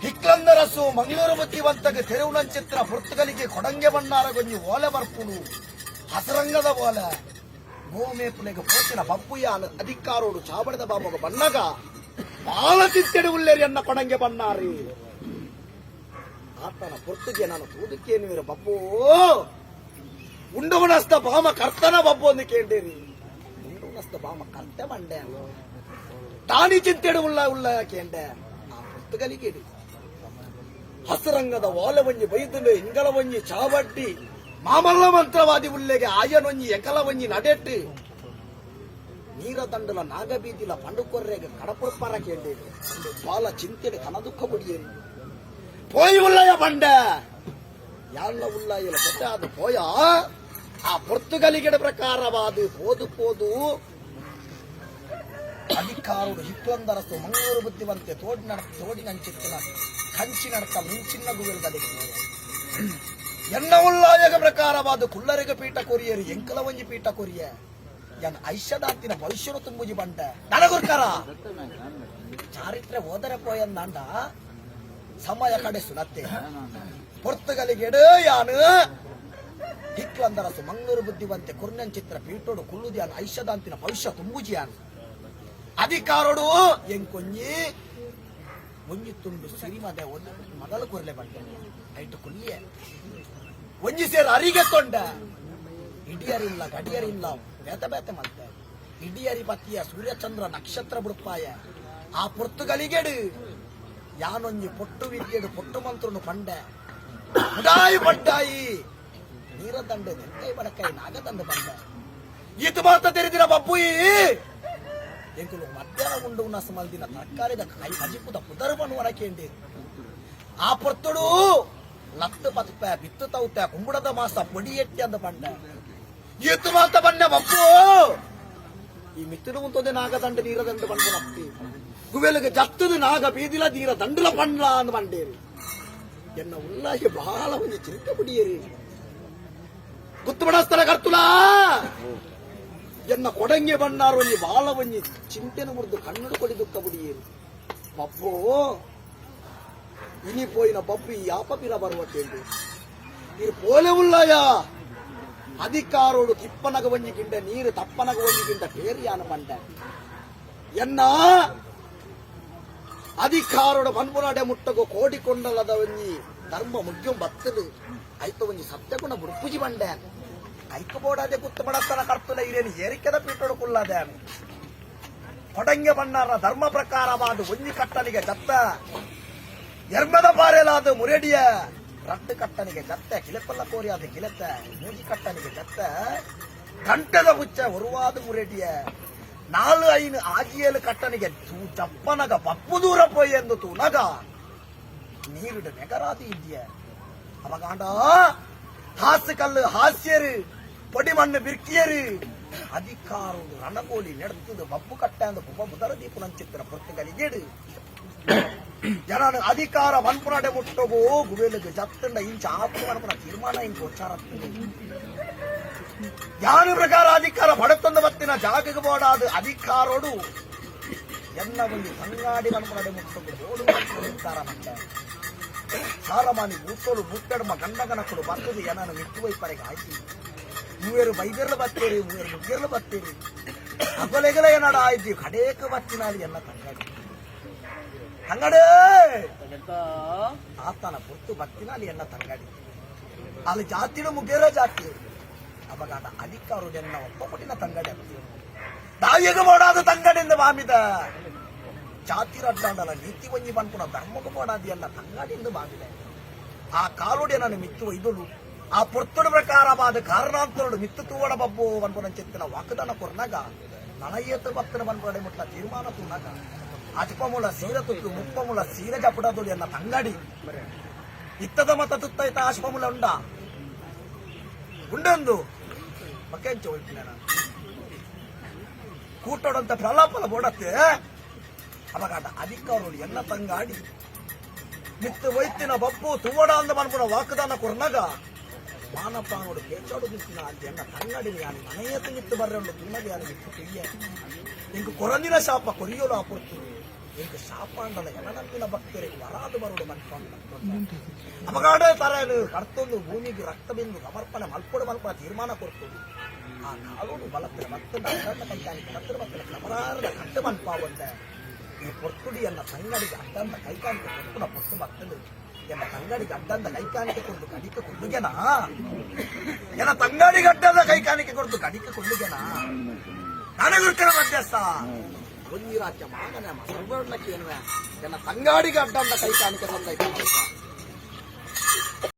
ಹಿಕ್ಲಂದರಸು ಮಂಗಳೂರು ಬುದ್ಧಿವಂತಗೆ ತೆರವುನಂಚಿತ್ರ ಪುರ್ತುಗಲಿಗೆ ಕೊಡಂಗೆ ಬಣ್ಣಾರಗೊಂಜಿ ಓಲೆ ಬರ್ಪುಡು ಹಸರಂಗದ ಓಲೆ ಗೋಮೇಪುಲೆಗೆ ಪೋಚಿನ ಬಪ್ಪುಯಾನ ಅಧಿಕಾರೋಡು ಚಾಬಡದ ಬಾಬಗ ಬಣ್ಣಗ ಬಾಲ ತಿತ್ತೆಡು ಉಳ್ಳೇರಿ ಅನ್ನ ಕೊಡಂಗೆ ಬಣ್ಣಾರಿ ಆತನ ಪುರ್ತುಗೆ ನಾನು ತೂದಕ್ಕೇನು ಬಪ್ಪು ಉಂಡುಗುಣಸ್ತ ಬಾಮ ಕರ್ತನ ಬಬ್ಬು ಅಂದು ಕೇಳಿರಿ ಉಂಡುಗುಣಸ್ತ ಬಾಮ ಕರ್ತೆ ಬಂಡೆ ತಾನಿ ಚಿಂತೆಡು ಉಳ್ಳ ಕೇಂಡೆ ಆ ಪುರ್ತುಗಲಿಗೆ ಹಸರಂಗದ ಓಲವಂಜಿ ಬೈದುಲು ಇಂಗಳವಂಜಿ ಚಾವಡ್ಡಿ ಮಾಮಲ್ಲ ಮಂತ್ರವಾದಿ ಉಲ್ಲೆಗೆ ಆಯನೊಂಜಿ ಎಂಕಲವಂಜಿ ನಡೆಟ್ಟು ನೀರ ದಂಡಲ ನಾಗಬೀದಿಲ ಪಂಡುಕೊರ್ರೆಗೆ ಕಡಪುರ್ಪಾರ ಕೇಳಿರಿ ಬಾಲ ಚಿಂತೆಡು ಕನದುಃಖ ಬುಡಿಯೇರಿ போய் உள்ளய பண்ட ಯಾರ ಉಳ್ಳಾಯಿಲ್ಲ ಗೊತ್ತ ಅದು ಪೋಯ ಆ ಪೊರ್ತುಗಲಿಗಡ ಪ್ರಕಾರವಾದ ಪೋದು ಅಧಿಕಾರುಡು ಹಿಕ್ಲಂದರಸು ಮಂಗಳೂರು ಬುದ್ಧಿವಂತೆ ತೋಡಿನಂಚಿತ್ತಿನ ಕಂಚಿ ನಡತ ಮಿಂಚಿನ ಗುವೆಲ್ಗದಿಗೆ ಎನ್ನ ಉಳ್ಳಾಯಗ ಪ್ರಕಾರವಾದ ಕುಳ್ಳರಿಗೆ ಪೀಠ ಕೊರಿಯರು ಎಂಕಲ ಒಂಜಿ ಪೀಠ ಕೊರಿಯ ಎನ್ ಐಷದಾಂತಿನ ಭವಿಷ್ಯನು ತುಂಬುಜಿ ಬಂಡ ನನಗುರ್ಕರ ಚಾರಿತ್ರೆ ಹೋದರೆ ಪೋಯಂದಾಂಡ ಸಮಯ ಕಡೆಸು ನತ್ತೆ ಪೊರ್ತುಗಲಿಗೆಡು ಯಾನು ಹಿಕ್ಲಂದರಸು ಮಂಗಳೂರು ಬುದ್ಧಿವಂತೆ ಕುರ್ನನ್ ಚಿತ್ರ ಪೀಠೋಡು ಕುಳ್ಳುದಿಯಾನ ಐಷದಾಂತಿನ ಭವಿಷ್ಯ ತುಂಬುಜಿಯಾನು ಅಧಿಕಾರೋಡು ಎಂಕೊಂಜಿ ಒಂಜಿ ತುಂಡು ಸಿರಿಮದೆ ಒಂದು ಮೊದಲು ಕೊರ್ಲೆ ಬಂಡೆ ಐಟು ಕುಲ್ಲಿಯೇ ಒಂಜಿ ಸೇರು ಅರಿಗೆ ತೊಂಡ ಇಡಿಯರಿಲ್ಲ ಗಡಿಯರಿಲ್ಲ ಬೇತೆ ಮತ್ತೆ ಇಡಿಯರಿ ಪತಿಯ ಸೂರ್ಯಚಂದ್ರ ನಕ್ಷತ್ರ ಬುಡುಪಾಯ ಆ ಪೊರ್ತುಗಲಿಗೆಡು ಯಾನೊಂಜಿ ಪೊಟ್ಟು ವಿದ್ಯೆಡು ಪೊಟ್ಟು ಮಂತ್ರನು ಪಂಡೆ ಉಡಾಯಿ ಪಡ್ಡಾಯಿ ನೀರದಂಡೆ ನೆಂಕೈ ಬಡಕೈ ನಾಗದಂಡ ಬಂಡೆ ಈತ ಮಾತ ತೆರೆದಿರ ಬಬ್ಬುಯಿ ಎಂಕುಲು ಮಧ್ಯಾಹ್ನ ಉಂಡು ಉನ್ನಸ ಮಲ್ದಿನ ತರಕಾರಿದ ಕೈ ಹಜಿಪುದ ಪುದರ್ಬನು ವರಕೇಂಡಿ ಆ ಪೊರ್ತುಡು ಲತ್ತು ಪತ್ಪ ಬಿತ್ತು ತೌತ ಕುಂಬುಡದ ಮಾಸ ಪೊಡಿ ಎಟ್ಟಿ ಅಂದ ಬಂಡೆ ಈತ ಮಾತ ಬಂಡೆ ಬಬ್ಬು ಈ ಮಿತ್ತುಡು ಮುಂತೊಂದೆ ನಾಗದಂಡ ನೀರದಂಡ ಬಂಡು ನಪ್ಪಿ ಗುವೆಲಿಗೆ ಜತ್ತದು ನಾಗ ಬೀದಿಲ ನೀರ ದಂಡಲ ಪಂಡ್ಲ ಅಂದ ಬಂಡೇರಿ ಎನ್ನ ಉಲ್ಲಾಹಿ ಬಹಳ ಒಂಜಿ ಚಿಂತೆ ಬಿಡಿಯೇರಿ ಗುತ್ತು ಬಡಸ್ತನ ಕರ್ತುಲಾ ಎನ್ನ ಕೊಡಂಗೆ ಬಣ್ಣಾರು ಒಂಜಿ ಬಾಳ ಒಂಜಿ ಚಿಂತೆನ ಮುರಿದು ಕಣ್ಣು ಕೊಡಿ ದುಃಖ ಬಿಡಿಯೇರಿ ಬಪ್ಪು ಇನಿ ಪೋಯಿನ ಬಪ್ಪು ಈ ಯಾಪಿರ ಬರುವತ್ತೇಂದು ನೀರು ಪೋಲೆ ಉಳ್ಳಾಯ ಅಧಿಕಾರೋಡು ತಿಪ್ಪನಗ ಒಂಜಿಗಿಂಡ ನೀರು ತಪ್ಪನಗ ಒಂಜಿಗಿಂಡ ಪೇರಿಯಾನ ಬಂಡ ಎನ್ನ ಅಧಿಕಾರೋಡ ಮನ್ಮುನಾಡೆ ಮುಟ್ಟಗೋ ಕೋಡಿಕೊಂಡಲದ ಒಂಜಿ ಧರ್ಮ ಮುಗ್ಯಂ ಬತ್ತದು ಐತ ಒಂಜಿ ಸತ್ಯಗುಣ ಬುಡ್ಪುಜಿ ಬಂಡೆ ಐಕ ಬೋಡಾದೆ ಕುತ್ತು ಬಡತನ ಕರ್ತುಲ ಇರೇನು ಏರಿಕೆದ ಪೀಠೋಡು ಕುಳ್ಳಾದೆ ಕೊಡಂಗೆ ಬಣ್ಣಾರ ಧರ್ಮ ಪ್ರಕಾರವಾದ ಒಂಜಿ ಕಟ್ಟನಿಗೆ ಜತ್ತ ಎರ್ಮದ ಬಾರೆಲಾದ ಮುರೇಡಿಯ ರಟ್ಟು ಕಟ್ಟನಿಗೆ ಜತ್ತ ಕಿಲೆಪಲ್ಲ ಕೋರಿಯಾದ ಕಿಲೆತ್ತ ಮೂಜಿ ಕಟ್ಟನಿಗೆ ಜತ್ತ ಗಂಟದ ಹುಚ್ಚ ಒರುವಾದ ಮುರೇಡಿಯ ನಾಲು ಐನು ಆಜಿಯಲು ಕಟ್ಟನಿಗೆ ಚಪ್ಪನಗ ಪಪ್ಪು ದೂರ ಪೋಯ್ ಎಂದು ತೂನಗ ನೀರುಡ ನೆಗರಾದಿ ಇದೆಯ ಅವಗಾಂಡ ಹಾಸು ಕಲ್ಲು ಹಾಸ್ಯರು ಪೊಡಿ ಮಣ್ಣು ಬಿರ್ಕಿಯರು ಅಧಿಕಾರು ರಣಗೋಲಿ ನೆಡ್ತದು ಬಪ್ಪು ಕಟ್ಟ ಅಂದ ಬೊಬ್ಬ ಬುದರ ದೀಪು ನಂಚಿತ್ತಿನ ಪೊರ್ತುಗಲಿಗೆಡು ಜನನ ಅಧಿಕಾರ ಮನ್ಪುನಾಡೆ ಮುಟ್ಟಗೋ ಗುವೆಲಿಗೆ ಜತ್ತಂಡ ಇಂಚ ಆಪು ಮನ್ಪುನ ತೀರ್ಮಾನ ಇಂಚ ಉಚ್ಚಾರ ಯಾನ ಪ್ರಕಾರ ಅಧಿಕಾರ ಬಡತಂದ ಬತ್ತಿನ ಜಾಗಗೆ ಬೋಡಾದ ಅಧಿಕಾರೋಡು ಎನ್ನ ಒಂದು ಸಂಗಾಡಿ ಮನ್ಪುನಾಡೆ ಮುಟ್ಟಗೋ ನಿರ್ಧಾರ ಮಂಡ ಸಾರಮಾನಿ ಮುಟ್ಟೋಳು ಮುಟ್ಟಡಮ ಗಂಡಗನಕ್ಕಳು ಬರ್ತದೆ ಏನನ್ನು ಮಿಟ್ಟು ವೈಪರೆಗೆ ಆಯ್ತು ಮೂವೇರು ಬೈದೆರ್ಲು ಬತ್ತೇರಿ ಮೂವೇರು ಮುಗ್ಗೆರ್ಲು ಬತ್ತೇರಿ ಅಗೊಲೆಗಲ ಏನಾಡ ಆಯ್ತು ಕಡೇಕ ಬತ್ತಿನಾಲಿ ಎಲ್ಲ ತಂಗಡೆ ಆತನ ಪುರ್ತು ಬತ್ತಿನಾಲಿ ಎಲ್ಲ ತಂಗಡಿ ಅಲ್ಲಿ ಜಾತಿನ ಮುಗ್ಗೆರ ಜಾತಿ ಅವಾಗ ಅಧಿಕಾರೋಡು ಎನ್ನ ಒಪ್ಪಪಟ್ಟಿನ ತಂಗಡಿ ದಾಯಿಗೆ ಬೋಡಾದ ತಂಗಡಿಯಿಂದ ಬಾಮಿದ ಜಾತಿ ರಡ್ಡಾಂಡಲ ನೀತಿ ಒಂಜಿ ಬಂದ್ಪುಣ ಧರ್ಮಕ್ಕೆ ಬೋಡಾದಿ ಎಲ್ಲ ತಂಗಾಡಿಂದ ಬಾಗಿದೆ ಆ ಕಾಲೋಡಿ ನಾನು ಮಿತ್ತು ಒಯ್ದಳು ಆ ಪೊರ್ತುಡ ಪ್ರಕಾರವಾದ ಕಾರಣಾಂತರಡು ಮಿತ್ತು ತೂವಡ ಬಬ್ಬು ಬಂದ್ಪುಣ ಚೆತ್ತಿನ ವಾಕದಾನ ಕೊರ್ನಾಗ ನನಯೇತು ಬತ್ತನ ಬಂದ್ಪಡೆ ಮುಟ್ಟ ತೀರ್ಮಾನ ತೂನಾಗ ಅಜ್ಪಮೂಲ ಸೀರ ತುತ್ತು ಮುಪ್ಪಮೂಲ ಸೀರ ಜಪಡದೋಡಿ ಎಲ್ಲ ತಂಗಾಡಿ ಇತ್ತದ ಮತ ತುತ್ತೈತ ಅಶ್ಪಮೂಲ ಉಂಡೊಂದು ಬಕೆಂಚ ಹೋಯ್ತೀನಿ ನಾನು ಕೂಟೋಡಂತ ಪ್ರಲಾಪಲ ಬೋಡತ್ತೆ ಅವಾಗ ಅಧಿಕಾರೋಡು ಎನ್ನ ತಂಗಾಡಿ ಮಿತ್ತು ವೈತಿನ ಬಪ್ಪು ತುವಡ ಅಂದ ಮನ್ಪುಣ ವಾಕದಾನ ಕೊರ್ನಾಗ ಮಾನಪ್ಪಾನೋಡು ಕೇಚಾಡು ಮಿತ್ತಿನ ಅಲ್ಲಿ ಎನ್ನ ತಂಗಾಡಿ ಯಾನು ಮನೆಯತ್ತು ಮಿತ್ತು ಬರ್ರೆ ತುನ್ನಗೆ ಯಾರು ಮಿತ್ತು ಕುಯ್ಯ ಇಂಕು ಕೊರಂದಿನ ಶಾಪ ಕೊರಿಯೋಲು ಆಪುರ್ತು ಇಂದು ಶಾಪಾಂಡದ ಎನನಂಬಿನ ಭಕ್ತರಿಗೆ ವರಾದು ಬರುಡು ಮನ್ಕೊಂಡು ಅಪಗಾಡ ತರಲು ಕರ್ತೊಂದು ಭೂಮಿಗೆ ರಕ್ತ ಬಿಂದು ಸಮರ್ಪಣೆ ಮಲ್ಪಡ ತೀರ್ಮಾನ ಕೊಡ್ತದೆ ಆ ಕಾಲೋಡು ಬಲತ್ತಿನ ಮತ್ತೊಂದು ಅಡ್ಡಂಡ ಕೈಕಾಣಿಕೆ ಮತ್ತೊಂದು ಮಕ್ಕಳ ಕ್ರಮರಾರದ ಕಟ್ಟು ಮನ್ಪಾವಂತೆ ಈ ಪೊರ್ತುಡಿಯನ್ನ ತಂಗಡಿಗೆ ಅಡ್ಡಂದ ಕೈಕಾಣಿಕೆ ಕೊಟ್ಟು ಪೊತ್ತು ಭಕ್ತರು ಎನ್ನ ತಂಗಡಿಗೆ ಅಡ್ಡಂದ ಕೈಕಾಣಿಕೆ ಕೊಟ್ಟು ಕಡಿಕೆ ಕೊಳ್ಳುಗೆನಾ ಎನ್ನ ತಂಗಡಿಗೆ ಅಡ್ಡದ ಕೈಕಾಣಿಕೆ ಕೊಟ್ಟು ಕಡಿಕೆ ಕೊಳ್ಳುಗೆನಾ ನನಗುರ್ತಿನ ಮಧ್ಯಸ್ಥ ಒಂದಿರಾಜ್ಯ ಮಾಗನ ಸರ್ವರ್ಣಕ್ಕೆ ಎನ್ನುವ ಎನ್ನ ತಂಗಾಡಿಗೆ ಅಡ್ಡಂದ ಕೈಕಾಣಿಕೆ ತಂದ